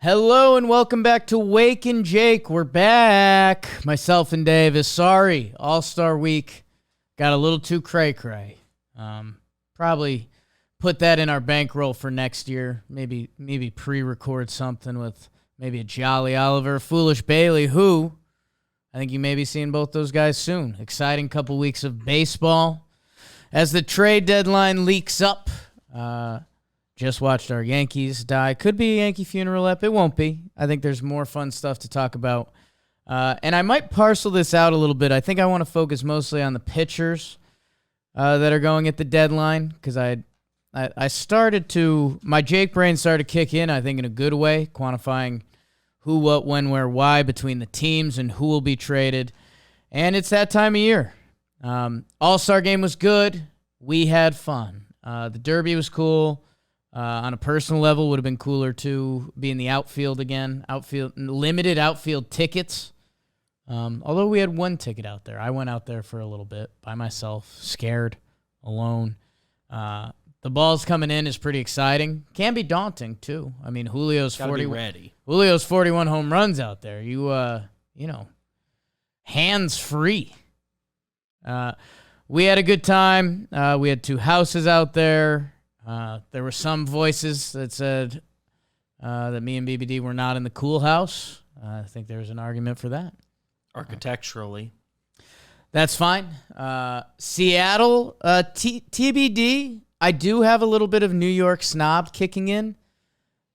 Hello and welcome back to Wake and Jake. We're back. Myself and Davis. Sorry, All-Star Week got a little too cray-cray. Probably put that in our bankroll for next year. Maybe pre-record something with maybe a Jolly Oliver, Foolish Bailey, who I think you may be seeing both those guys soon. Exciting couple weeks of baseball. As the trade deadline leaks up, just watched our Yankees die. Could be a Yankee funeral ep. It won't be. I think there's more fun stuff to talk about. And I might parcel this out a little bit. I think I want to focus mostly on the pitchers that are going at the deadline because I started to, my Jake brain started to kick in, I think in a good way, quantifying who, what, when, where, why between the teams and who will be traded. And it's that time of year. All-Star game was good. We had fun. The Derby was cool. On a personal level, would have been cooler to be in the outfield again. Limited outfield tickets. Although we had one ticket out there. I went out there for a little bit by myself, scared, alone. The ball's coming in is pretty exciting. Can be daunting too. I mean, Julio's 41 home runs out there. Hands free. We had a good time. We had two houses out there. There were some voices that said that me and BBD were not in the cool house. I think there was an argument for that. Architecturally. That's fine. Seattle, TBD. I do have a little bit of New York snob kicking in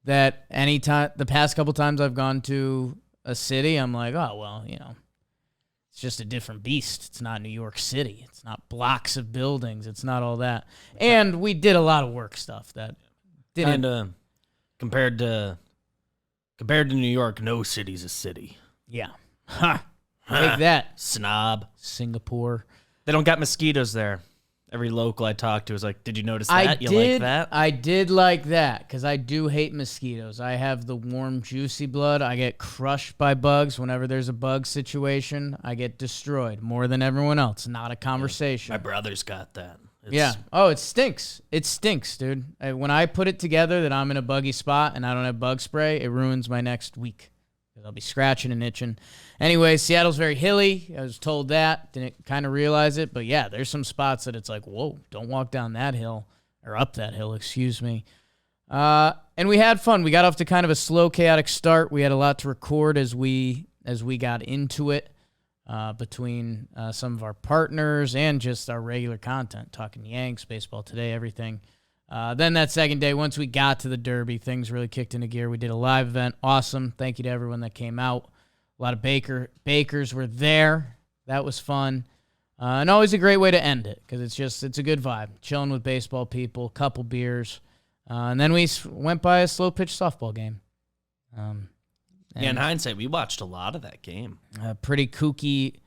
that anytime, the past couple times I've gone to a city, I'm like, oh, well, it's just a different beast. It's not New York City. It's not blocks of buildings. It's not all that. And we did a lot of work stuff that didn't. And compared to New York, no city's a city. Yeah. Ha. Take that. Snob. Singapore. They don't got mosquitoes there. Every local I talked to was like, did you notice that? Like that? I did like that because I do hate mosquitoes. I have the warm, juicy blood. I get crushed by bugs. Whenever there's a bug situation, I get destroyed more than everyone else. Not a conversation. My brother's got that. Yeah. Oh, it stinks. It stinks, dude. When I put it together that I'm in a buggy spot and I don't have bug spray, it ruins my next week. I'll be scratching and itching. Anyway, Seattle's very hilly. I was told that. Didn't kind of realize it. But, yeah, there's some spots that it's like, whoa, don't walk down that hill. Or up that hill, excuse me. And we had fun. We got off to kind of a slow, chaotic start. We had a lot to record as we got into it between some of our partners and just our regular content, talking Yanks, baseball today, everything. Then that second day, once we got to the Derby, things really kicked into gear. We did a live event. Awesome. Thank you to everyone that came out. A lot of bakers were there. That was fun. And always a great way to end it because it's a good vibe. Chilling with baseball people, couple beers. And then we went by a slow-pitch softball game. In hindsight, we watched a lot of that game. Pretty kooky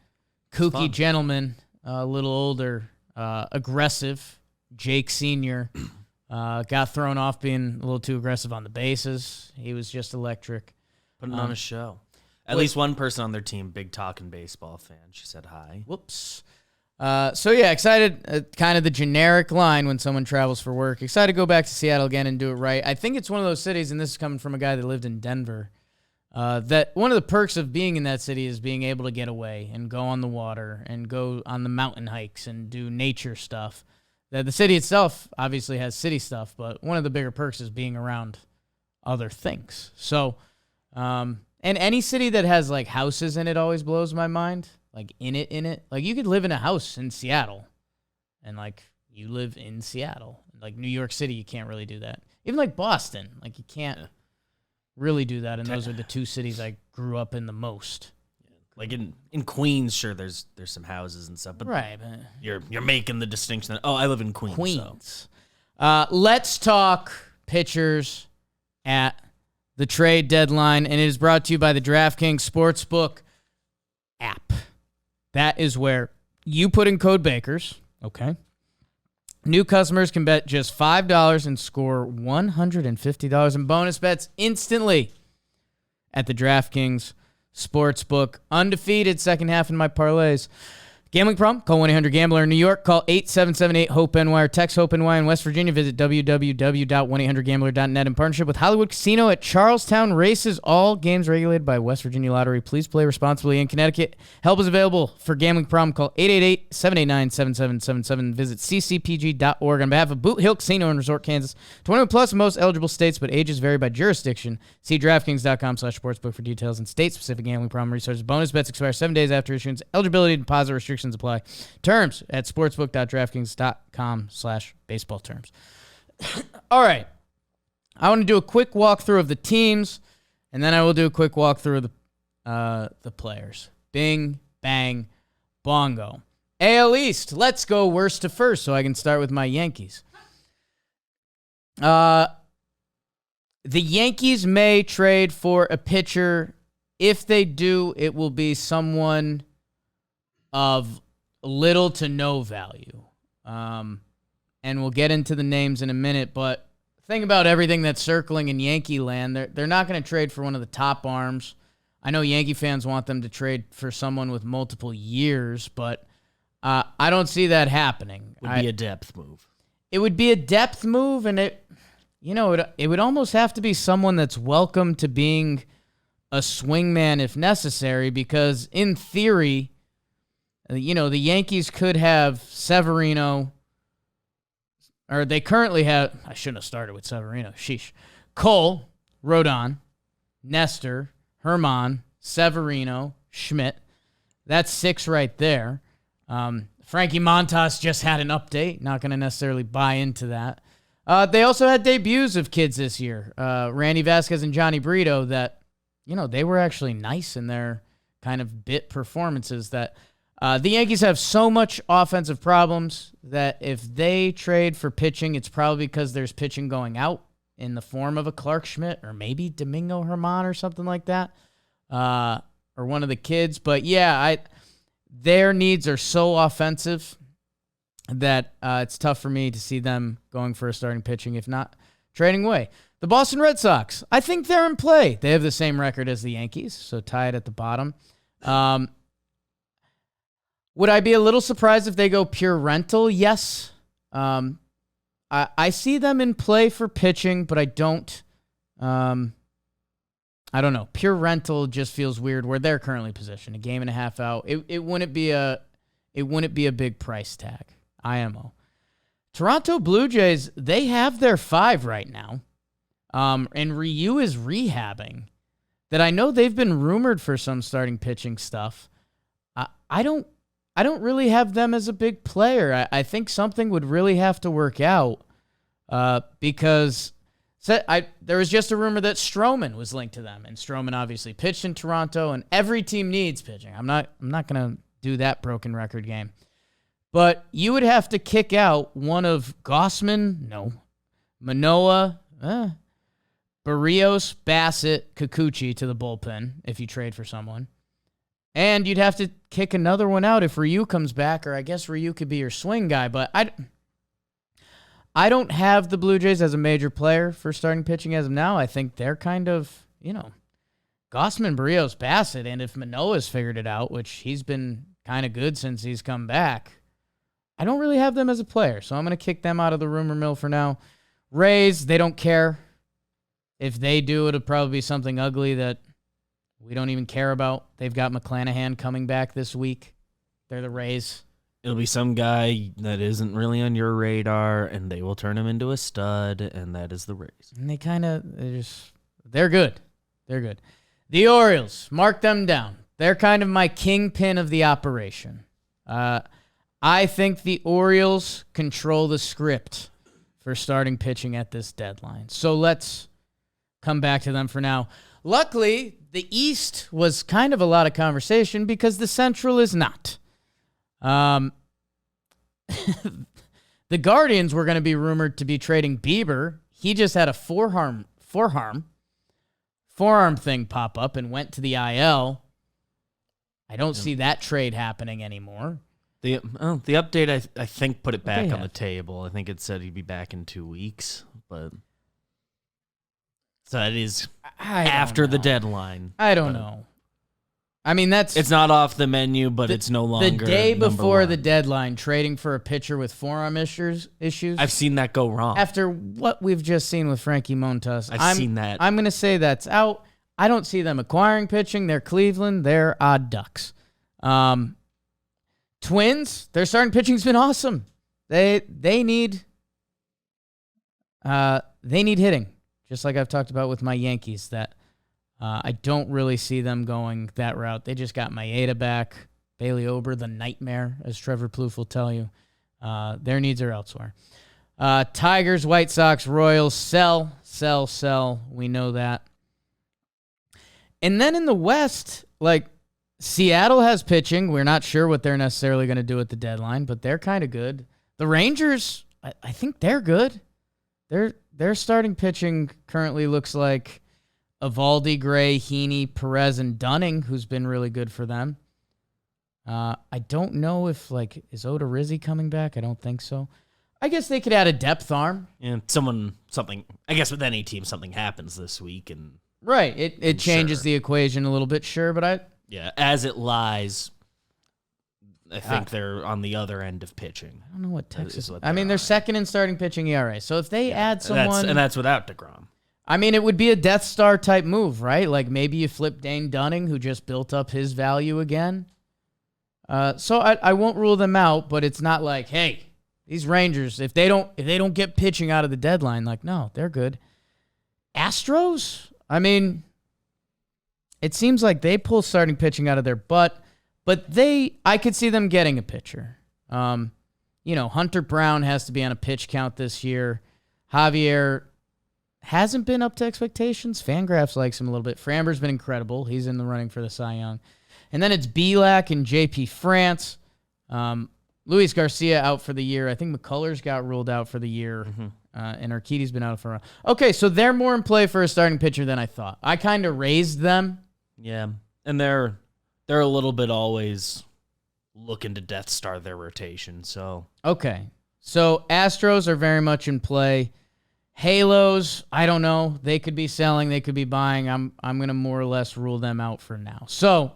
gentleman, a little older, aggressive. Jake Sr. Got thrown off being a little too aggressive on the bases. He was just electric. Putting on a show. At least one person on their team, big talking baseball fan. She said hi. Whoops. So, yeah, excited, kind of the generic line when someone travels for work. Excited to go back to Seattle again and do it right. I think it's one of those cities, and this is coming from a guy that lived in Denver, that one of the perks of being in that city is being able to get away and go on the water and go on the mountain hikes and do nature stuff. The city itself obviously has city stuff, but one of the bigger perks is being around other things. So, and any city that has, like, houses in it always blows my mind. Like, in it. Like, you could live in a house in Seattle, and, like, you live in Seattle. Like, New York City, you can't really do that. Even, like, Boston, like, you can't really do that, and those are the two cities I grew up in the most. Like, in Queens, sure, there's some houses and stuff, but right, you're making the distinction that, I live in Queens. So. Let's talk pitchers at the trade deadline, and it is brought to you by the DraftKings Sportsbook app. That is where you put in code BAKERS, okay? New customers can bet just $5 and score $150 in bonus bets instantly at the DraftKings Sportsbook. Undefeated second half in my parlays. Gambling problem? Call 1-800-GAMBLER. In New York, call 877-8-HOPE-NY or text HOPE-NY. In West Virginia, visit www.1800gambler.net in partnership with Hollywood Casino at Charlestown Races. All games regulated by West Virginia Lottery. Please play responsibly. In Connecticut, help is available for gambling problem. Call 888-789-7777. Visit ccpg.org. On behalf of Boot Hill Casino and Resort, Kansas, 21 plus in most eligible states, but ages vary by jurisdiction. See draftkings.com/sportsbook for details and state-specific gambling problem resources. Bonus bets expire 7 days after issuance. Eligibility and deposit restrictions apply. Terms at sportsbook.draftkings.com/baseball terms. All right. I want to do a quick walkthrough of the teams, and then I will do a quick walkthrough of the players. Bing, bang, bongo. AL East. Let's go worst to first so I can start with my Yankees. The Yankees may trade for a pitcher. If they do, it will be someone of little to no value. And we'll get into the names in a minute, but think about everything that's circling in Yankee land. They're not going to trade for one of the top arms. I know Yankee fans want them to trade for someone with multiple years, but I don't see that happening. Would be a depth move. It would be a depth move, and it would almost have to be someone that's welcome to being a swingman if necessary, because in theory, the Yankees could have Severino, or they currently have, I shouldn't have started with Severino, sheesh. Cole, Rodon, Nestor, Herman, Severino, Schmidt. That's 6 right there. Frankie Montas just had an update. Not going to necessarily buy into that. They also had debuts of kids this year. Randy Vasquez and Johnny Brito that, they were actually nice in their kind of bit performances. That the Yankees have so much offensive problems that if they trade for pitching, it's probably because there's pitching going out in the form of a Clark Schmidt or maybe Domingo Herman or something like that, or one of the kids. But yeah, their needs are so offensive that it's tough for me to see them going for a starting pitching, if not trading away. The Boston Red Sox, I think they're in play. They have the same record as the Yankees, so tied at the bottom. Would I be a little surprised if they go pure rental? Yes. I see them in play for pitching, but I don't know. Pure rental just feels weird where they're currently positioned, a game and a half out. It wouldn't be a big price tag. IMO. Toronto Blue Jays, they have their 5 right now. And Ryu is rehabbing. That I know they've been rumored for some starting pitching stuff. I don't really have them as a big player. I think something would really have to work out because there was just a rumor that Stroman was linked to them, and Stroman obviously pitched in Toronto, and every team needs pitching. I'm not going to do that broken record game. But you would have to kick out one of Gossman, no, Manoah, Barrios, Bassett, Kikuchi to the bullpen if you trade for someone. And you'd have to kick another one out if Ryu comes back, or I guess Ryu could be your swing guy. But I don't have the Blue Jays as a major player for starting pitching as of now. I think they're kind of, Gossman, Barrios, Bassett. And if Manoah's figured it out, which he's been kind of good since he's come back, I don't really have them as a player. So I'm going to kick them out of the rumor mill for now. Rays, they don't care. If they do, it'll probably be something ugly that we don't even care about. They've got McClanahan coming back this week. They're the Rays. It'll be some guy that isn't really on your radar, and they will turn him into a stud, and that is the Rays. And they're good. They're good. The Orioles, mark them down. They're kind of my kingpin of the operation. I think the Orioles control the script for starting pitching at this deadline. So let's come back to them for now. Luckily, the East was kind of a lot of conversation because the Central is not. The Guardians were going to be rumored to be trading Bieber. He just had a forearm thing pop up and went to the IL. I don't see that trade happening anymore. The update, I think, put it back on the table. I think it said he'd be back in 2 weeks, but so that is after the deadline. I don't know. I mean, it's not off the menu, but it's no longer the day before one. the deadline, trading for a pitcher with forearm issues. I've seen that go wrong. After what we've just seen with Frankie Montas, I've seen that. I'm going to say that's out. I don't see them acquiring pitching. They're Cleveland. They're odd ducks. Twins, their starting pitching's been awesome. They need hitting, just like I've talked about with my Yankees. That I don't really see them going that route. They just got Maeda back, Bailey Ober, the nightmare, as Trevor Plouffe will tell you. Their needs are elsewhere. Tigers, White Sox, Royals, sell. We know that. And then in the West, like, Seattle has pitching. We're not sure what they're necessarily going to do at the deadline, but they're kind of good. The Rangers, I think they're good. Their starting pitching currently looks like Eovaldi, Gray, Heaney, Perez, and Dunning, who's been really good for them. I don't know if, like, is Odorizzi coming back? I don't think so. I guess they could add a depth arm. And I guess with any team, something happens this week. Right. It changes the equation a little bit, sure, but as it lies, I think they're on the other end of pitching. I don't know what Texas. They're second in starting pitching ERA. So if they add someone, that's without DeGrom. I mean, it would be a Death Star type move, right? Like maybe you flip Dane Dunning, who just built up his value again. So I won't rule them out, but it's not like, hey, these Rangers, if they don't get pitching out of the deadline, like, no, they're good. Astros, I mean, it seems like they pull starting pitching out of their butt, but I could see them getting a pitcher. Hunter Brown has to be on a pitch count this year. Javier hasn't been up to expectations. Fangraphs likes him a little bit. Framber's been incredible. He's in the running for the Cy Young. And then it's Bielak and JP France. Luis Garcia out for the year. I think McCullers got ruled out for the year. Mm-hmm. And Urquidy's been out for a while. Okay, so they're more in play for a starting pitcher than I thought. I kind of raised them. Yeah, and they're a little bit always looking to Death Star their rotation. So okay, so Astros are very much in play. Halos, I don't know. They could be selling. They could be buying. I'm going to more or less rule them out for now. So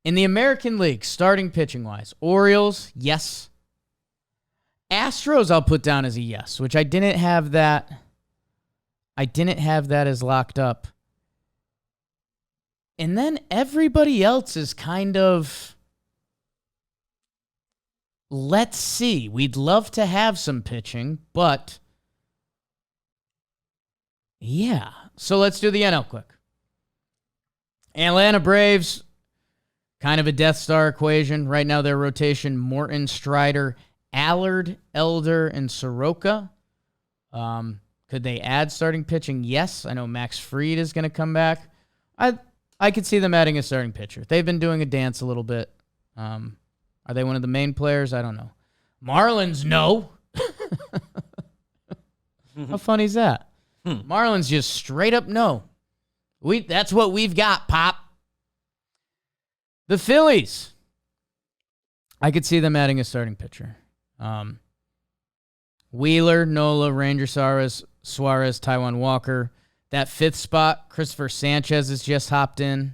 in the American League, starting pitching-wise, Orioles, yes. Astros, I'll put down as a yes, which I didn't have that as locked up. And then everybody else is kind of, let's see. We'd love to have some pitching, but yeah. So let's do the NL quick. Atlanta Braves, kind of a Death Star equation. Right now, their rotation, Morton, Strider, Allard, Elder, and Soroka. Could they add starting pitching? Yes. I know Max Fried is going to come back. I could see them adding a starting pitcher. They've been doing a dance a little bit. Are they one of the main players? I don't know. Marlins, no. How funny is that? Marlins just straight up no. That's what we've got, Pop. The Phillies. I could see them adding a starting pitcher. Wheeler, Nola, Ranger Suarez, Taijuan Walker. That fifth spot, Christopher Sanchez has just hopped in.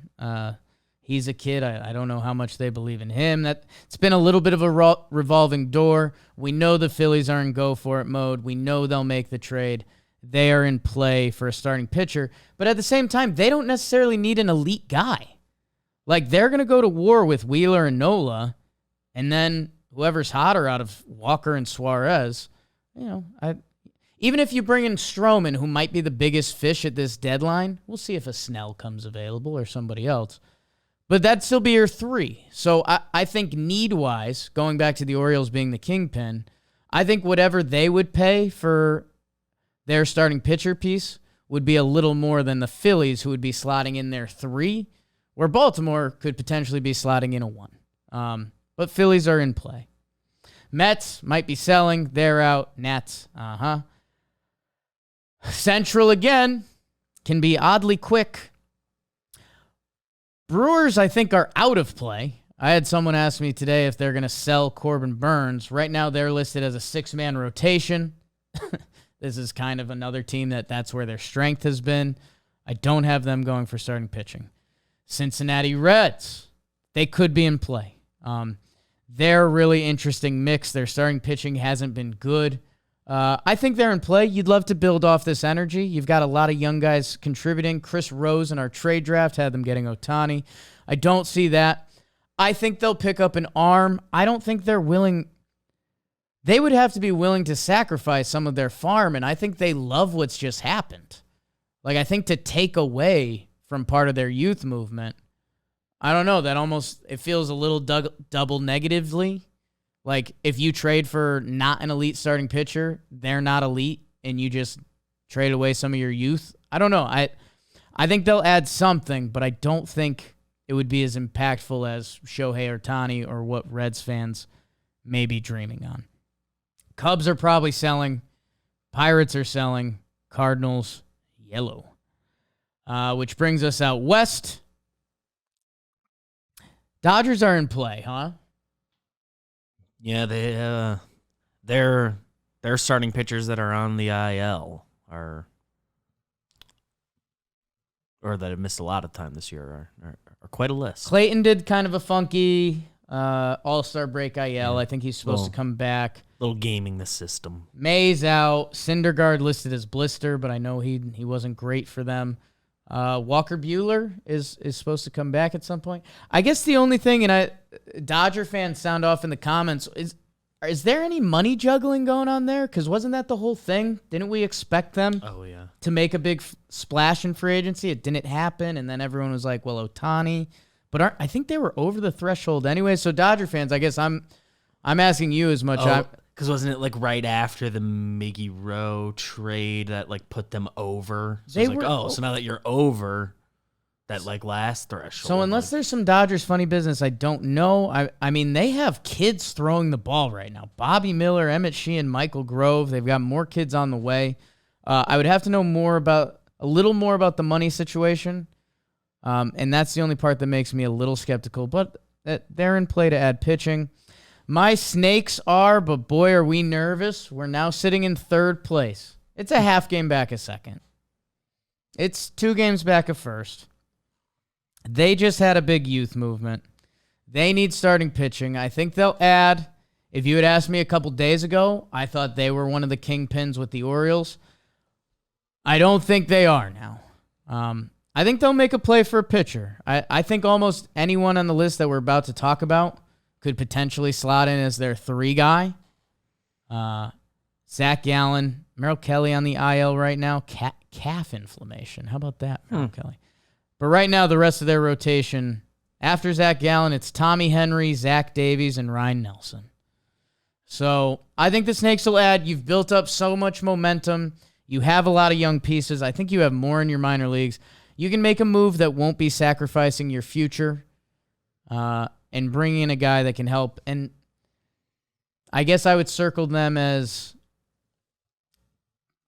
He's a kid. I don't know how much they believe in him. It's been a little bit of a revolving door. We know the Phillies are in go-for-it mode. We know they'll make the trade. They are in play for a starting pitcher. But at the same time, they don't necessarily need an elite guy. Like, they're going to go to war with Wheeler and Nola, and then whoever's hotter out of Walker and Suarez, even if you bring in Stroman, who might be the biggest fish at this deadline, we'll see if a Snell comes available or somebody else. But that'd still be your three. So I think need-wise, going back to the Orioles being the kingpin, I think whatever they would pay for their starting pitcher piece would be a little more than the Phillies, who would be slotting in their three, where Baltimore could potentially be slotting in a one. But Phillies are in play. Mets might be selling. They're out. Nats, Central, again, can be oddly quick. Brewers, I think, are out of play. I had someone ask me today if they're going to sell Corbin Burns. Right now, they're listed as a six-man rotation. This is kind of another team that's where their strength has been. I don't have them going for starting pitching. Cincinnati Reds. They could be in play. They're a really interesting mix. Their starting pitching hasn't been good. I think they're in play. You'd love to build off this energy. You've got a lot of young guys contributing. Chris Rose in our trade draft had them getting Ohtani. I don't see that. I think they'll pick up an arm. I don't think they're willing. They would have to be willing to sacrifice some of their farm, and I think they love what's just happened. Like, I think to take away from part of their youth movement, I don't know, that almost, it feels a little double negatively. Like, if you trade for not an elite starting pitcher, they're not elite, and you just trade away some of your youth. I don't know. I think they'll add something, but I don't think it would be as impactful as Shohei Ohtani or what Reds fans may be dreaming on. Cubs are probably selling. Pirates are selling. Cardinals, yellow. Which brings us out west. Dodgers are in play, huh? Yeah, their starting pitchers that are on the IL or that have missed a lot of time this year are quite a list. Clayton did kind of a funky All-Star break IL. Yeah. I think he's supposed to come back. Little gaming the system. May's out. Syndergaard listed as blister, but I know he wasn't great for them. Walker Buehler is supposed to come back at some point. I guess the only thing, and Dodger fans sound off in the comments, is there any money juggling going on there? Because wasn't that the whole thing? Didn't we expect them to make a big splash in free agency? It didn't happen, and then everyone was like, well, Ohtani. But I think they were over the threshold anyway. So Dodger fans, I guess I'm asking you as much. Because wasn't it like right after the Miggy Rowe trade that like put them over? So so now that you're over that like last threshold. So unless there's some Dodgers funny business, I don't know. I mean, they have kids throwing the ball right now. Bobby Miller, Emmett Sheehan, Michael Grove. They've got more kids on the way. I would have to know a little more about the money situation. And that's the only part that makes me a little skeptical. But they're in play to add pitching. My Snakes are, but boy, are we nervous. We're now sitting in third place. It's a half game back of second. It's 2 games back of first. They just had a big youth movement. They need starting pitching. I think they'll add. If you had asked me a couple days ago, I thought they were one of the kingpins with the Orioles. I don't think they are now. I think they'll make a play for a pitcher. I think almost anyone on the list that we're about to talk about could potentially slot in as their 3 guy. Zach Gallen, Merrill Kelly on the IL right now. Calf inflammation. How about that, Merrill Kelly? But right now, the rest of their rotation, after Zach Gallen, it's Tommy Henry, Zach Davies, and Ryan Nelson. So I think the Snakes will add. You've built up so much momentum. You have a lot of young pieces. I think you have more in your minor leagues. You can make a move that won't be sacrificing your future. And bring in a guy that can help. And I guess I would circle them as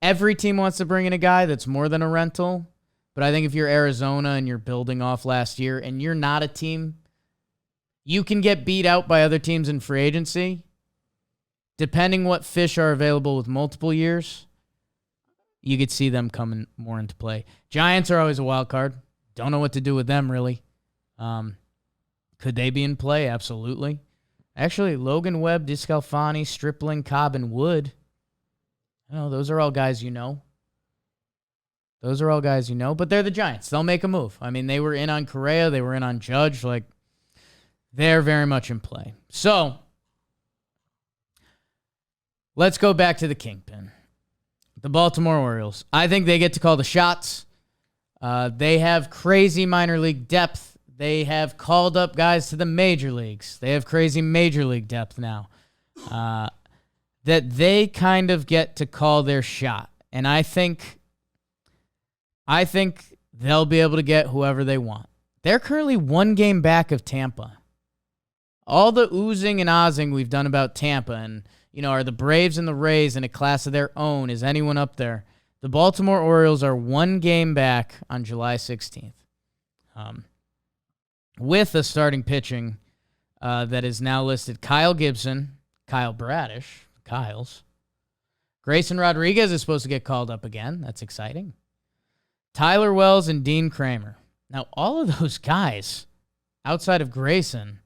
every team wants to bring in a guy that's more than a rental. But I think if you're Arizona and you're building off last year and you're not a team, you can get beat out by other teams in free agency. Depending what fish are available with multiple years, you could see them coming more into play. Giants are always a wild card. Don't know what to do with them, really. Could they be in play? Absolutely. Actually, Logan Webb, DeScalfani, Stripling, Cobb, and Wood. Those are all guys you know. But they're the Giants. They'll make a move. I mean, they were in on Correa. They were in on Judge. Like, they're very much in play. So, let's go back to the kingpin. The Baltimore Orioles. I think they get to call the shots. They have crazy minor league depth. They have called up guys to the major leagues. They have crazy major league depth now. That they kind of get to call their shot. And I think they'll be able to get whoever they want. They're currently 1 game back of Tampa. All the oozing and ozzing we've done about Tampa and, are the Braves and the Rays in a class of their own? Is anyone up there? The Baltimore Orioles are 1 game back on July 16th. With a starting pitching that is now listed Kyle Gibson, Kyle Bradish, Kyle's. Grayson Rodriguez is supposed to get called up again. That's exciting. Tyler Wells and Dean Kramer. Now, all of those guys outside of Grayson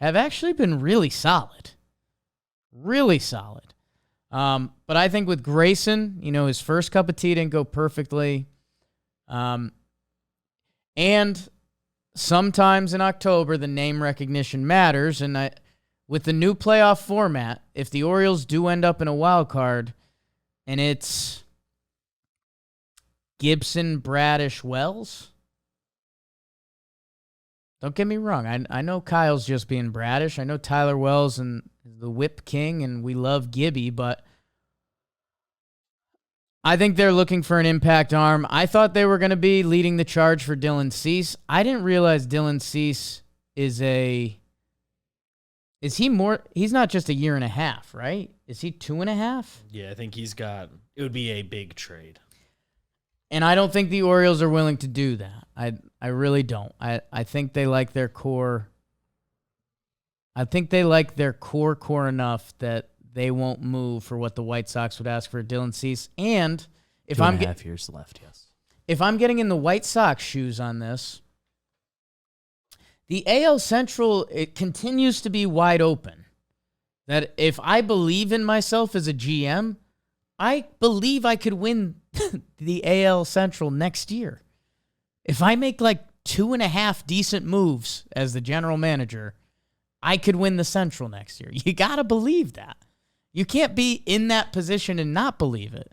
have actually been really solid. Really solid. But I think with Grayson, his first cup of tea didn't go perfectly. And sometimes in October, the name recognition matters. And with the new playoff format, if the Orioles do end up in a wild card and it's Gibson, Bradish, Wells, don't get me wrong. I know Kyle's just being Bradish. I know Tyler Wells and the Whip King, and we love Gibby, but I think they're looking for an impact arm. I thought they were going to be leading the charge for Dylan Cease. I didn't realize Dylan Cease is he more? He's not just a year and a half, right? Is he 2.5? Yeah, I think it would be a big trade. And I don't think the Orioles are willing to do that. I really don't. I think they like their core. I think they like their core enough that they won't move for what the White Sox would ask for Dylan Cease. And if 2.5 years left, yes. If I'm getting in the White Sox shoes on this, the AL Central, it continues to be wide open. That if I believe in myself as a GM, I believe I could win the AL Central next year. If I make like 2.5 decent moves as the general manager, I could win the Central next year. You got to believe that. You can't be in that position and not believe it.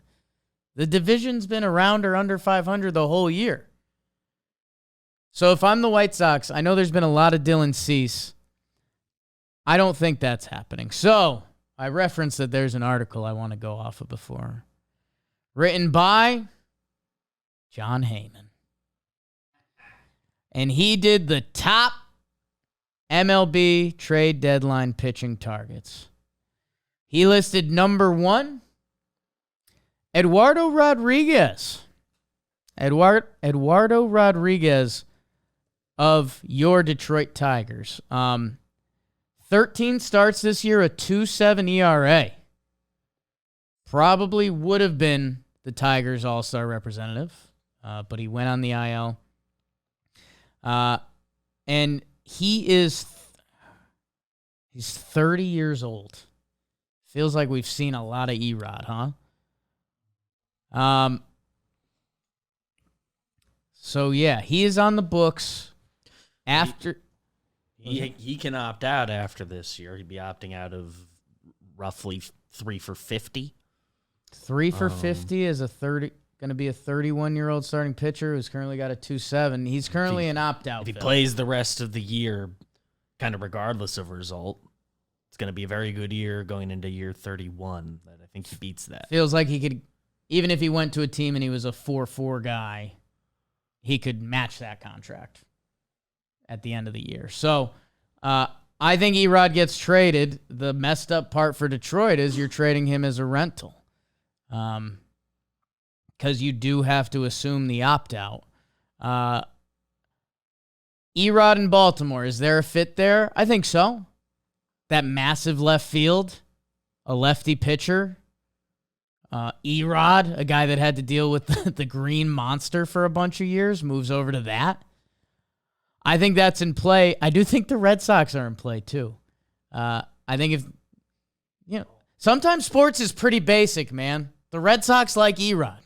The division's been around or under 500 the whole year. So if I'm the White Sox, I know there's been a lot of Dylan Cease. I don't think that's happening. So I referenced that there's an article I want to go off of before. Written by John Heyman. And he did the top MLB trade deadline pitching targets. He listed number 1, Eduardo Rodriguez. Eduardo Rodriguez of your Detroit Tigers. 13 starts this year, a 2.7 ERA. Probably would have been the Tigers All-Star representative, but he went on the IL. And he's 30 years old. Feels like we've seen a lot of Erod, huh? So yeah, he is on the books after. He can opt out after this year. He'd be opting out of roughly 3 for 50. 3 for 50 is going to be a 31-year-old starting pitcher who's currently got a 2.7. He's currently an opt-out. If he plays the rest of the year, kind of regardless of result, it's going to be a very good year going into year 31. But I think he beats that. Feels like he could, even if he went to a team and he was a 4.4 guy, he could match that contract at the end of the year. So I think Erod gets traded. The messed up part for Detroit is you're trading him as a rental. Because you do have to assume the opt-out. Erod in Baltimore, is there a fit there? I think so. That massive left field, a lefty pitcher. Erod, a guy that had to deal with the green monster for a bunch of years, moves over to that. I think that's in play. I do think the Red Sox are in play, too. I think sometimes sports is pretty basic, man. The Red Sox like Erod.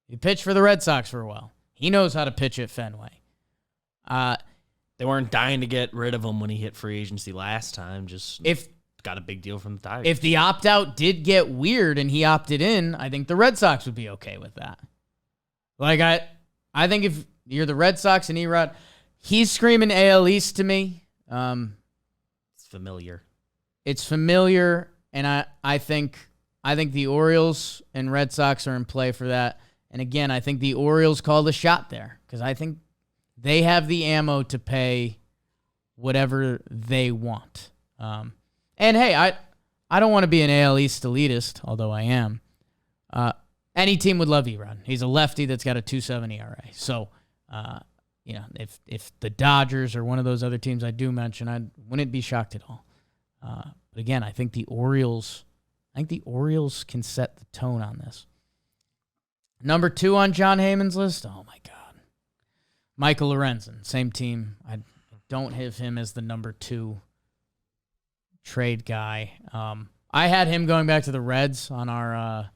He pitched for the Red Sox for a while. He knows how to pitch at Fenway. They weren't dying to get rid of him when he hit free agency last time. Got a big deal from the Tigers. If the opt-out did get weird and he opted in, I think the Red Sox would be okay with that. Like, I think if you're the Red Sox and Erod, he's screaming AL East to me. It's familiar. It's familiar, and I think the Orioles and Red Sox are in play for that. And again, I think the Orioles called a shot there because I think they have the ammo to pay whatever they want. And hey, I don't want to be an AL East elitist, although I am. Any team would love Erod. He's a lefty that's got a 2.7 ERA. So, if the Dodgers or one of those other teams I do mention, I wouldn't be shocked at all. But again, I think the Orioles can set the tone on this. Number 2 on John Heyman's list. Oh my God. Michael Lorenzen, same team. I don't have him as the number 2 trade guy. I had him going back to the Reds on our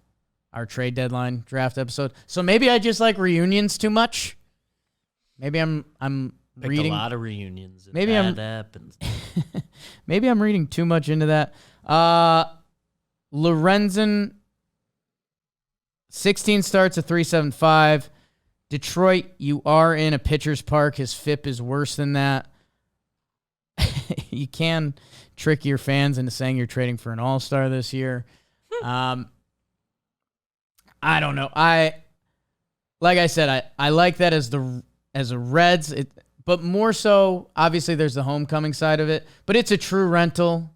trade deadline draft episode. So maybe I just like reunions too much. Maybe I'm reading a lot of reunions. And maybe bad happens. Maybe I'm reading too much into that. Lorenzen, 16 starts, a 3.75. Detroit, you are in a pitcher's park. His FIP is worse than that. You can trick your fans into saying you're trading for an all-star this year. I don't know. Like I said, I like that as a Reds, but more so, obviously there's the homecoming side of it, but it's a true rental,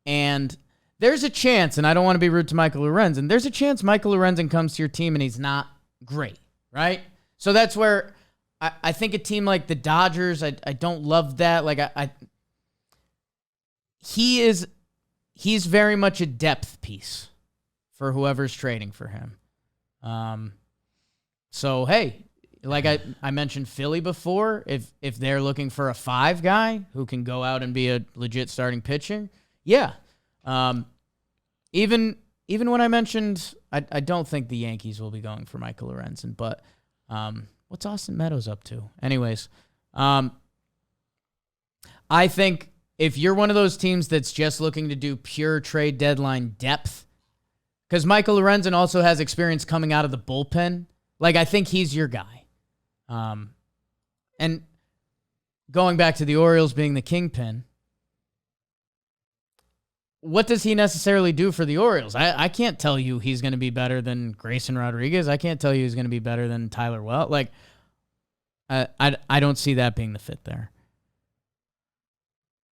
and there's a chance, and I don't want to be rude to Michael Lorenzen, there's a chance Michael Lorenzen comes to your team and he's not great, right? So that's where I think a team like the Dodgers, I don't love that. Like he's very much a depth piece for whoever's trading for him. So hey, like I mentioned Philly before, if they're looking for a 5 guy who can go out and be a legit starting pitcher, yeah. Even when I mentioned, I don't think the Yankees will be going for Michael Lorenzen, but what's Austin Meadows up to? Anyways, I think if you're one of those teams that's just looking to do pure trade deadline depth, because Michael Lorenzen also has experience coming out of the bullpen, like I think he's your guy. And going back to the Orioles being the kingpin, what does he necessarily do for the Orioles? I can't tell you he's going to be better than Grayson Rodriguez. I can't tell you he's going to be better than Tyler Wells. Like, I don't see that being the fit there.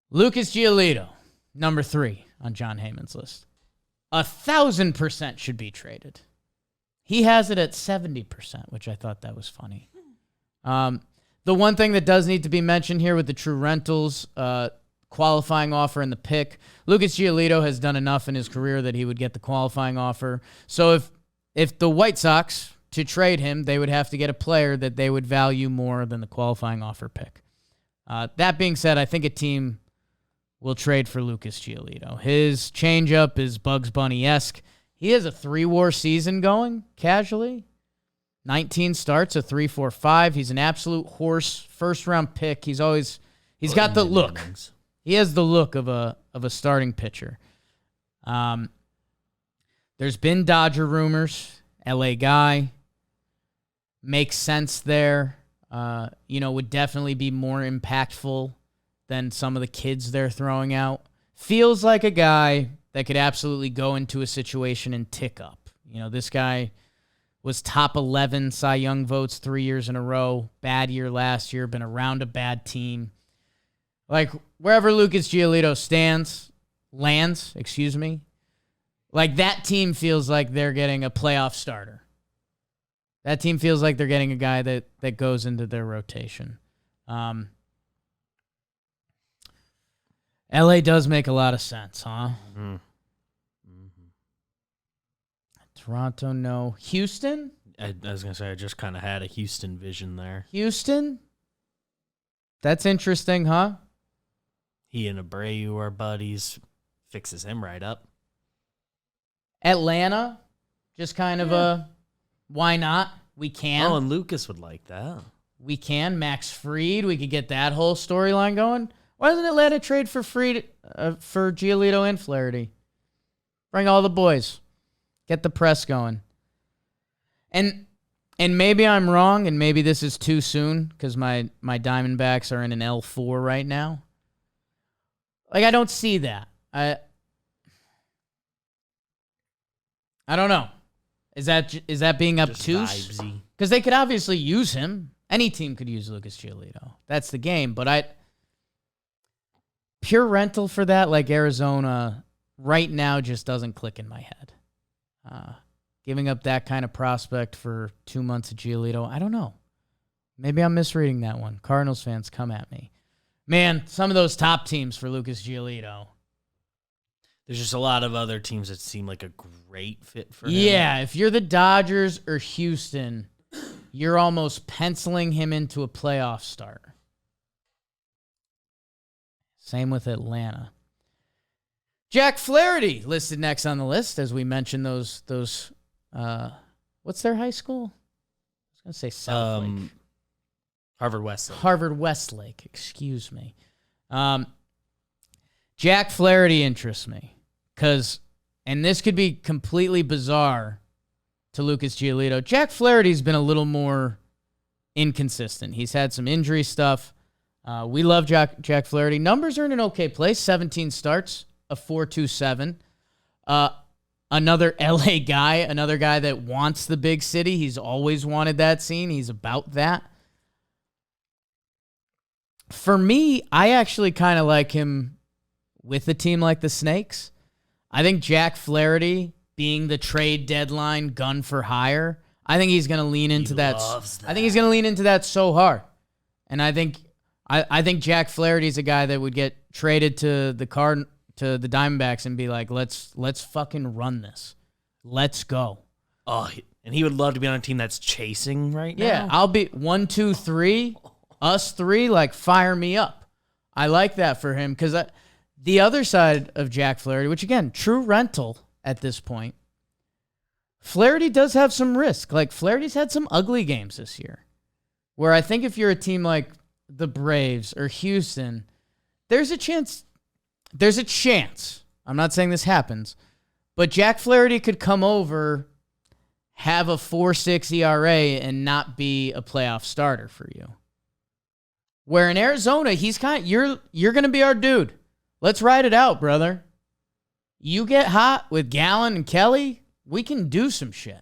Lucas Giolito, number 3 on John Heyman's list. 1,000% should be traded. He has it at 70%, which I thought that was funny. The one thing that does need to be mentioned here with the true rentals, qualifying offer and the pick, Lucas Giolito has done enough in his career that he would get the qualifying offer. So if the White Sox, to trade him, they would have to get a player that they would value more than the qualifying offer pick. That being said, I think a team will trade for Lucas Giolito. His changeup is Bugs Bunny-esque. He has a 3-WAR season going, casually. 19 starts, a 3.45. He's an absolute horse, first-round pick. He's got the look. He has the look of a starting pitcher. There's been Dodger rumors. LA guy. Makes sense there. Would definitely be more impactful than some of the kids they're throwing out. Feels like a guy that could absolutely go into a situation and tick up. This guy was top 11 Cy Young votes 3 years in a row. Bad year last year. Been around a bad team. Like, wherever Lucas Giolito lands, like that team feels like they're getting a playoff starter. That team feels like they're getting a guy that goes into their rotation. LA does make a lot of sense, huh? Mm-hmm. Toronto, no. Houston? I was going to say, I just kind of had a Houston vision there. Houston? That's interesting, huh? He and Abreu are buddies. Fixes him right up. Atlanta? Just kind of a, why not? We can. Oh, and Lucas would like that. We can. Max Fried. We could get that whole storyline going. Why doesn't Atlanta trade for Fried, for Giolito and Flaherty? Bring all the boys. Get the press going. And maybe I'm wrong, and maybe this is too soon because my Diamondbacks are in an L4 right now. Like, I don't see that. I don't know. Is that being obtuse? Because they could obviously use him. Any team could use Lucas Giolito. That's the game. But pure rental for that, like Arizona, right now just doesn't click in my head. Giving up that kind of prospect for 2 months of Giolito, I don't know. Maybe I'm misreading that one. Cardinals fans, come at me. Man, some of those top teams for Lucas Giolito. There's just a lot of other teams that seem like a great fit for him. Yeah, if you're the Dodgers or Houston, you're almost penciling him into a playoff starter. Same with Atlanta. Jack Flaherty listed next on the list, as we mentioned those what's their high school? I was going to say Southlake. Harvard Westlake. Harvard Westlake, excuse me. Jack Flaherty interests me because, and this could be completely bizarre to Lucas Giolito, Jack Flaherty's been a little more inconsistent. He's had some injury stuff. We love Jack Flaherty. Numbers are in an okay place. 17 starts, a 4.27. Another LA guy, another guy that wants the big city. He's always wanted that scene. He's about that. For me, I actually kind of like him with a team like the Snakes. I think Jack Flaherty being the trade deadline gun for hire, I think he's going to lean into that. I think he's going to lean into that so hard. And I think Jack Flaherty's a guy that would get traded to the Diamondbacks and be like, let's fucking run this. Let's go. Oh, and he would love to be on a team that's chasing right now. Yeah, I'll be 1, 2, 3. Us three, like, fire me up. I like that for him because the other side of Jack Flaherty, which, again, true rental at this point, Flaherty does have some risk. Like, Flaherty's had some ugly games this year where I think if you're a team like the Braves or Houston, there's a chance. I'm not saying this happens, but Jack Flaherty could come over, have a 4.6 ERA, and not be a playoff starter for you. Where in Arizona, he's you're going to be our dude. Let's ride it out, brother. You get hot with Gallen and Kelly, we can do some shit.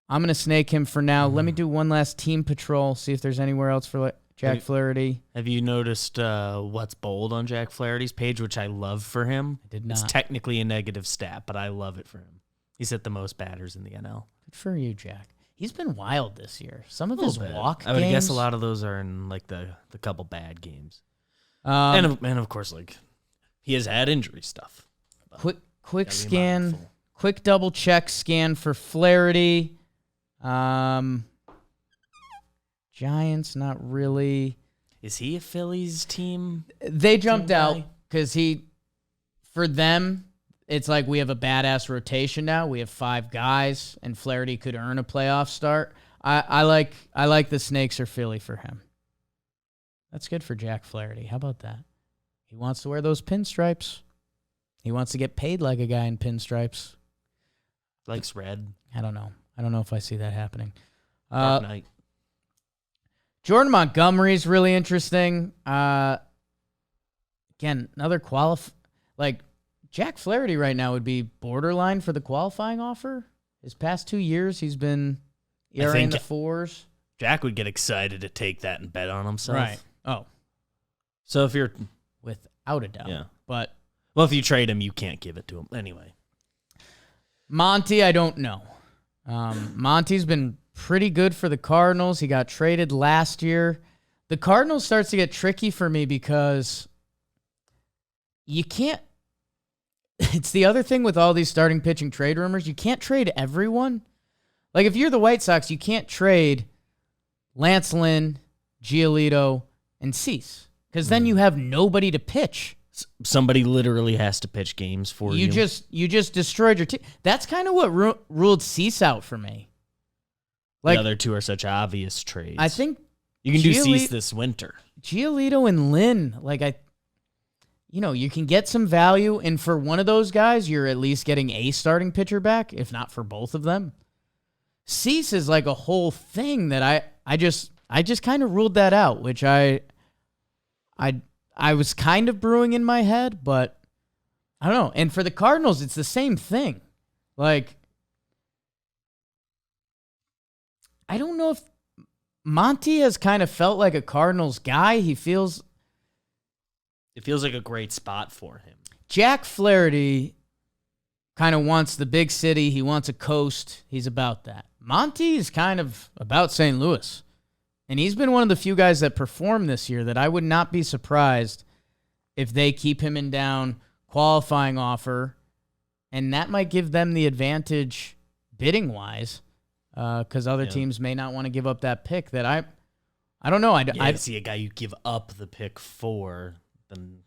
I'm going to snake him for now. Let me do one last team patrol, see if there's anywhere else for Jack Flaherty. Have you noticed what's bold on Jack Flaherty's page, which I love for him? I did not. It's technically a negative stat, but I love it for him. He's hit the most batters in the NL. Good for you, Jack. He's been wild this year. Some of his walk I would games, guess a lot of those are in like the couple bad games. And of course, like, he has had injury stuff. Quick scan, quick double check scan for Flaherty. Giants, not really. Is he a Phillies team? They jumped out because for them, it's like we have a badass rotation now. We have 5 guys, and Flaherty could earn a playoff start. I like the Snakes or Philly for him. That's good for Jack Flaherty. How about that? He wants to wear those pinstripes. He wants to get paid like a guy in pinstripes. Likes red. I don't know. I don't know if I see that happening. Dark Knight. Jordan Montgomery is really interesting. Again, another Jack Flaherty right now would be borderline for the qualifying offer. His past 2 years, he's been ERA in the 4s. Jack would get excited to take that and bet on himself. Right. Oh. So if you're... Without a doubt. Yeah. But... Well, if you trade him, you can't give it to him. Anyway. Monty, I don't know. Monty's been pretty good for the Cardinals. He got traded last year. The Cardinals starts to get tricky for me because you can't... It's the other thing with all these starting pitching trade rumors. You can't trade everyone. Like, if you're the White Sox, you can't trade Lance Lynn, Giolito, and Cease. Because then you have nobody to pitch. Somebody literally has to pitch games for you. You just destroyed your team. That's kind of what ruled Cease out for me. Like, the other two are such obvious trades. I think you can do Cease this winter. Giolito and Lynn, you can get some value, and for one of those guys, you're at least getting a starting pitcher back, if not for both of them. Cease is like a whole thing that I just kind of ruled that out, which I was kind of brewing in my head, but I don't know. And for the Cardinals, it's the same thing. Like, I don't know if Monty has kind of felt like a Cardinals guy. It feels like a great spot for him. Jack Flaherty kind of wants the big city. He wants a coast. He's about that. Monty is kind of about St. Louis. And he's been one of the few guys that performed this year that I would not be surprised if they keep him in down qualifying offer. And that might give them the advantage bidding-wise. because other teams may not want to give up that pick that I don't know. I see a guy you give up the pick for, then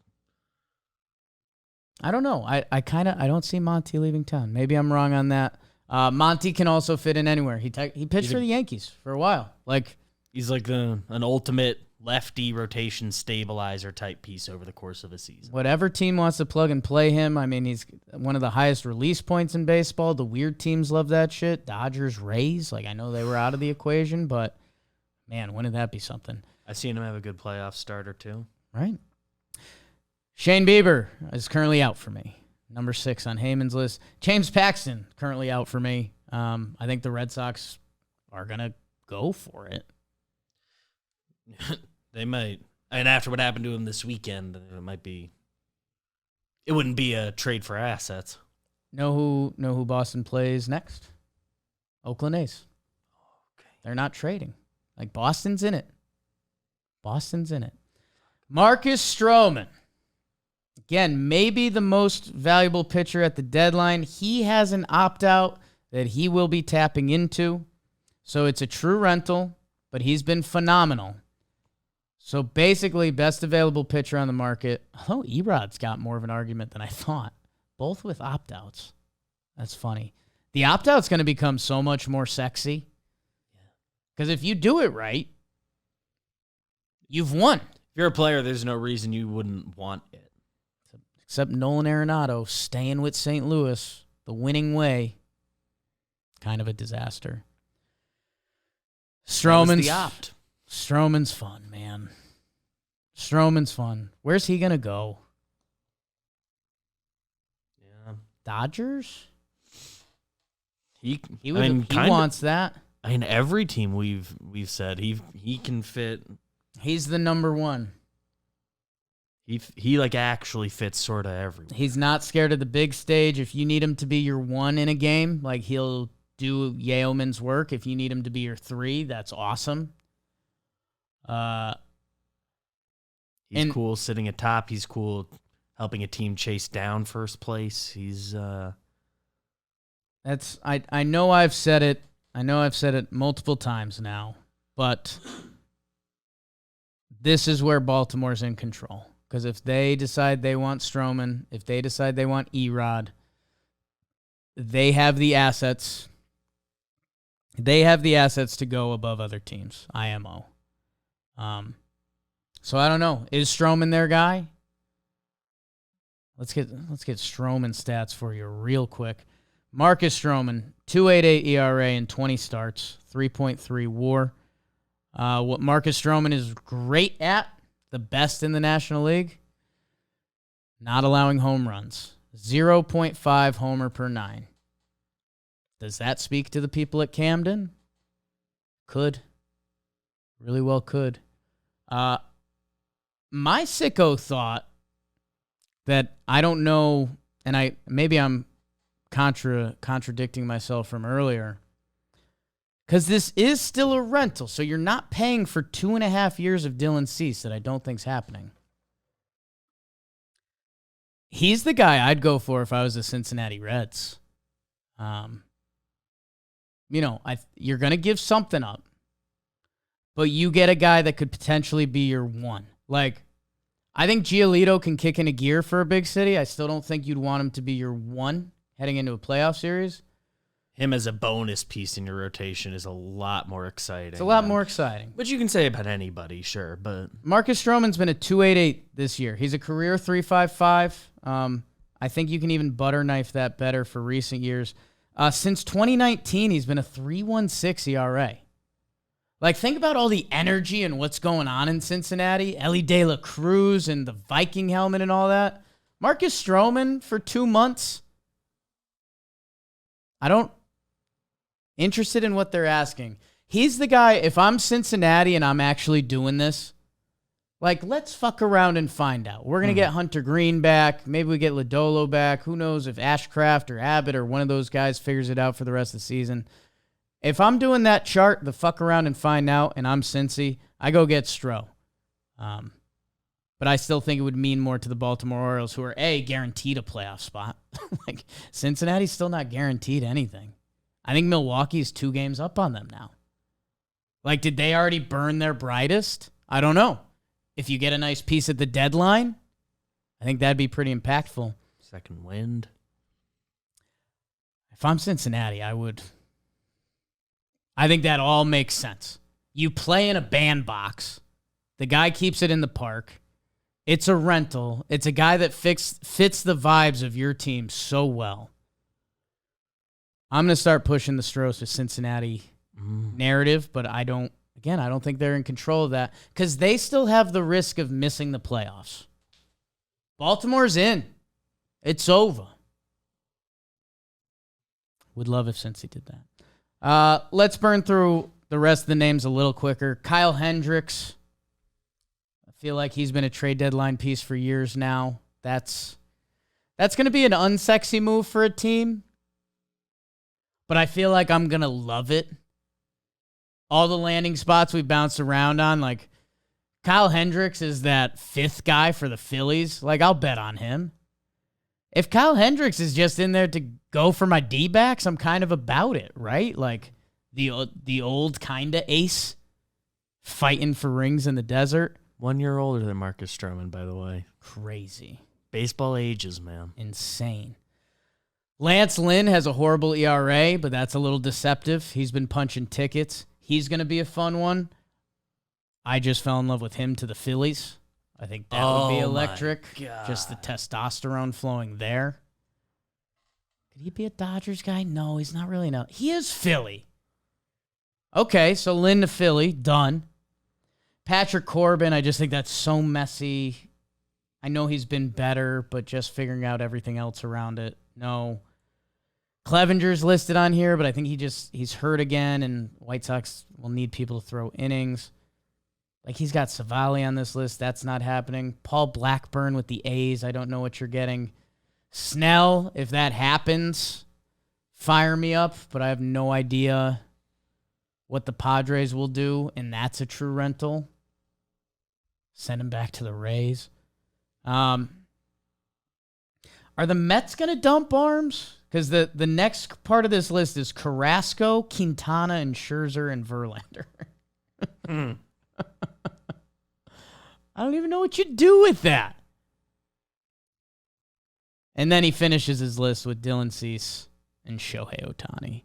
I don't know. I don't see Monty leaving town. Maybe I'm wrong on that. Monty can also fit in anywhere. He pitched for the Yankees for a while. Like he's like an ultimate lefty rotation stabilizer type piece over the course of a season. Whatever team wants to plug and play him. I mean, he's one of the highest release points in baseball. The weird teams love that shit. Dodgers, Rays. Like I know they were out of the equation, but man, wouldn't that be something? I've seen him have a good playoff start or two. Right. Shane Bieber is currently out for me. Number 6 on Heyman's list. James Paxton, currently out for me. I think the Red Sox are going to go for it. They might. And after what happened to him this weekend, it wouldn't be a trade for assets. Know who Boston plays next? Oakland A's. Okay. They're not trading. Like, Boston's in it. Marcus Stroman. Again, maybe the most valuable pitcher at the deadline. He has an opt-out that he will be tapping into. So it's a true rental, but he's been phenomenal. So basically, best available pitcher on the market. Although Erod's got more of an argument than I thought. Both with opt-outs. That's funny. The opt-out's going to become so much more sexy. Because if you do it right, you've won. If you're a player, there's no reason you wouldn't want it. Except Nolan Arenado staying with St. Louis the winning way. Kind of a disaster. Stroman's fun, man. Stroman's fun. Where's he going to go? Yeah. Dodgers? He kinda, wants that. I mean, every team we've said he can fit. He's the number 1. He like actually fits sort of everywhere. He's not scared of the big stage. If you need him to be your 1 in a game, like he'll do yeoman's work. If you need him to be your 3, that's awesome. He's cool sitting atop. He's cool helping a team chase down first place. He's that's I know I've said it. I know I've said it multiple times now, but this is where Baltimore's in control. Because if they decide they want Stroman, if they decide they want Erod, they have the assets. They have the assets to go above other teams. IMO. So I don't know. Is Stroman their guy? Let's get Stroman stats for you real quick. Marcus Stroman, 2.88 ERA in 20 starts, 3.3 WAR. What Marcus Stroman is great at, the best in the National League, not allowing home runs. 0.5 homer per 9. Does that speak to the people at Camden? Could. Really well could. My sicko thought that I don't know, and maybe I'm contradicting myself from earlier, because this is still a rental, so you're not paying for 2.5 years of Dylan Cease that I don't think's happening. He's the guy I'd go for if I was the Cincinnati Reds. You're going to give something up, but you get a guy that could potentially be your 1. Like, I think Giolito can kick into gear for a big city. I still don't think you'd want him to be your 1 heading into a playoff series. Him as a bonus piece in your rotation is a lot more exciting. It's a lot more exciting. Which you can say about anybody, sure, but Marcus Stroman's been a 2.88 this year. He's a career 3.55. I think you can even butter knife that better for recent years. Since 2019, he's been a 3.16 ERA. Like, think about all the energy and what's going on in Cincinnati. Ellie De La Cruz and the Viking helmet and all that. Marcus Stroman for 2 months. Interested in what they're asking. He's the guy, if I'm Cincinnati and I'm actually doing this, like, let's fuck around and find out. We're going to get Hunter Green back. Maybe we get Lodolo back. Who knows if Ashcraft or Abbott or one of those guys figures it out for the rest of the season. If I'm doing that chart, the fuck around and find out, and I'm Cincy, I go get Stroh. But I still think it would mean more to the Baltimore Orioles, who are, guaranteed a playoff spot. Like, Cincinnati's still not guaranteed anything. I think Milwaukee's 2 games up on them now. Like, did they already burn their brightest? I don't know. If you get a nice piece at the deadline, I think that'd be pretty impactful. Second wind. If I'm Cincinnati, I think that all makes sense. You play in a bandbox. The guy keeps it in the park. It's a rental. It's a guy that fits the vibes of your team so well. I'm going to start pushing the Stros to Cincinnati narrative, but I don't think they're in control of that because they still have the risk of missing the playoffs. Baltimore's in. It's over. Would love if Cincy did that. Let's burn through the rest of the names a little quicker. Kyle Hendricks. I feel like he's been a trade deadline piece for years now. That's going to be an unsexy move for a team, but I feel like I'm going to love it. All the landing spots we bounced around on, like Kyle Hendricks is that 5th guy for the Phillies. Like, I'll bet on him. If Kyle Hendricks is just in there to go for my D-backs, I'm kind of about it, right? Like the old kind of ace fighting for rings in the desert. 1 year older than Marcus Stroman, by the way. Crazy. Baseball ages, man. Insane. Lance Lynn has a horrible ERA, but that's a little deceptive. He's been punching tickets. He's going to be a fun one. I just fell in love with him to the Phillies. I think that would be electric. Just the testosterone flowing there. Could he be a Dodgers guy? No, he's not really. No, he is Philly. Okay, so Lynn to Philly, done. Patrick Corbin, I just think that's so messy. I know he's been better, but just figuring out everything else around it, no. Clevenger's listed on here, but I think he's hurt again, and White Sox will need people to throw innings. Like, he's got Savali on this list. That's not happening. Paul Blackburn with the A's. I don't know what you're getting. Snell, if that happens, fire me up, but I have no idea what the Padres will do, and that's a true rental. Send him back to the Rays. Are the Mets going to dump arms? Because the next part of this list is Carrasco, Quintana, and Scherzer and Verlander. I don't even know what you do with that. And then he finishes his list with Dylan Cease and Shohei Ohtani.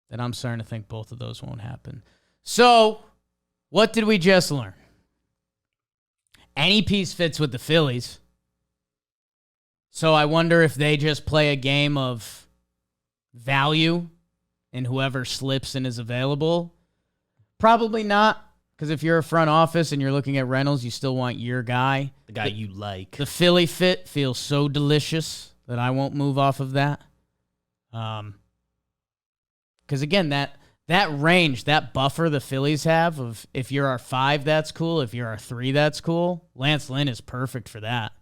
That I'm starting to think both of those won't happen. So, what did we just learn? Any piece fits with the Phillies. So I wonder if they just play a game of value and whoever slips and is available. Probably not, because if you're a front office and you're looking at rentals, you still want your guy. The guy you like. The Philly fit feels so delicious that I won't move off of that. Because, again, that range, that buffer the Phillies have of if you're our 5, that's cool. If you're our 3, that's cool. Lance Lynn is perfect for that.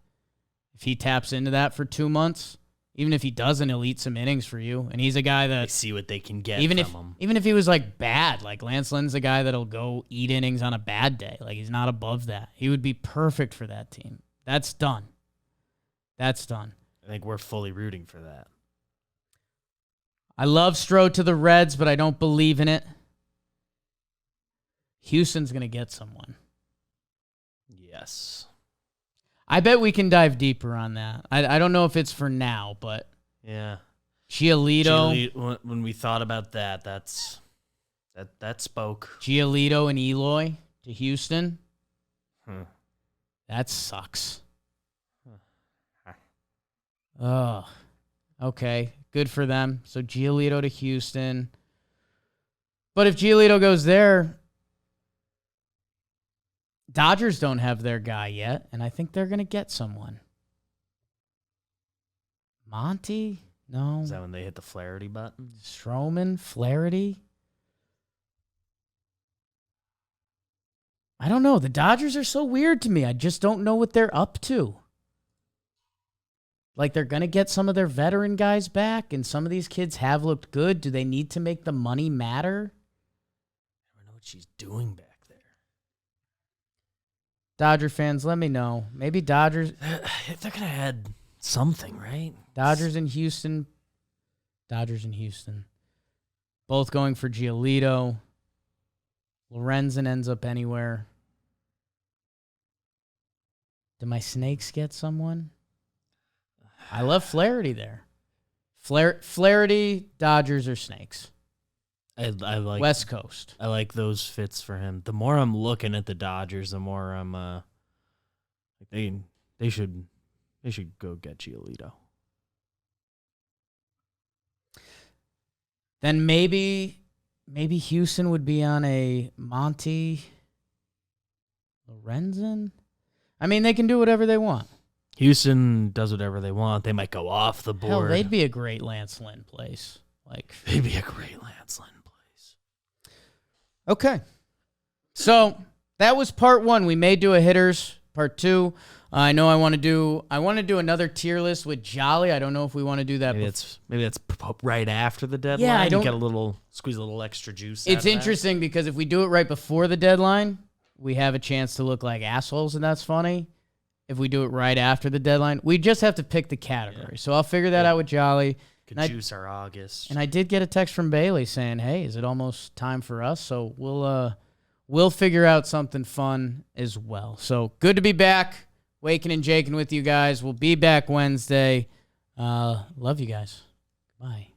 If he taps into that for 2 months, even if he doesn't, he'll eat some innings for you. And he's a guy that... They see what they can get from him. Even if he was, like, bad, like Lance Lynn's a guy that'll go eat innings on a bad day. Like, he's not above that. He would be perfect for that team. That's done. That's done. I think we're fully rooting for that. I love Stroh to the Reds, but I don't believe in it. Houston's going to get someone. Yes. I bet we can dive deeper on that. I don't know if it's for now, but yeah, Giolito. When we thought about that, that spoke. Giolito and Eloy to Houston. That sucks. Oh, okay, good for them. So Giolito to Houston. But if Giolito goes there, Dodgers don't have their guy yet, and I think they're going to get someone. Monty? No. Is that when they hit the Flaherty button? Stroman? Flaherty? I don't know. The Dodgers are so weird to me. I just don't know what they're up to. Like, they're going to get some of their veteran guys back, and some of these kids have looked good. Do they need to make the money matter? I don't know what she's doing back. Dodger fans, let me know. Maybe Dodgers... They're going to add something, right? Dodgers and Houston Dodgers and Houston. Both going for Giolito. Lorenzen ends up anywhere. Do my Snakes get someone? I love Flaherty there. Flaherty, Dodgers, or Snakes? I like West Coast. I like those fits for him. The more I'm looking at the Dodgers, the more I'm they should go get Giolito. Then maybe Houston would be on a Monty Lorenzen. I mean, they can do whatever they want. Houston does whatever they want. They might go off the board. Hell, they'd be a great Lance Lynn place. They'd be a great Lance Lynn place. Okay. So that was part 1. We may do a hitters part 2. I know I want to do another tier list with Jolly. I don't know if we want to do that. Maybe that's right after the deadline. Yeah, you get squeeze a little extra juice. It's interesting because if we do it right before the deadline, we have a chance to look like assholes, and that's funny. If we do it right after the deadline, we just have to pick the category. Yeah. So I'll figure that out with Jolly. Could juice our August. And I did get a text from Bailey saying, "Hey, is it almost time for us?" So we'll figure out something fun as well. So good to be back, waking and jaking with you guys. We'll be back Wednesday. Love you guys. Bye.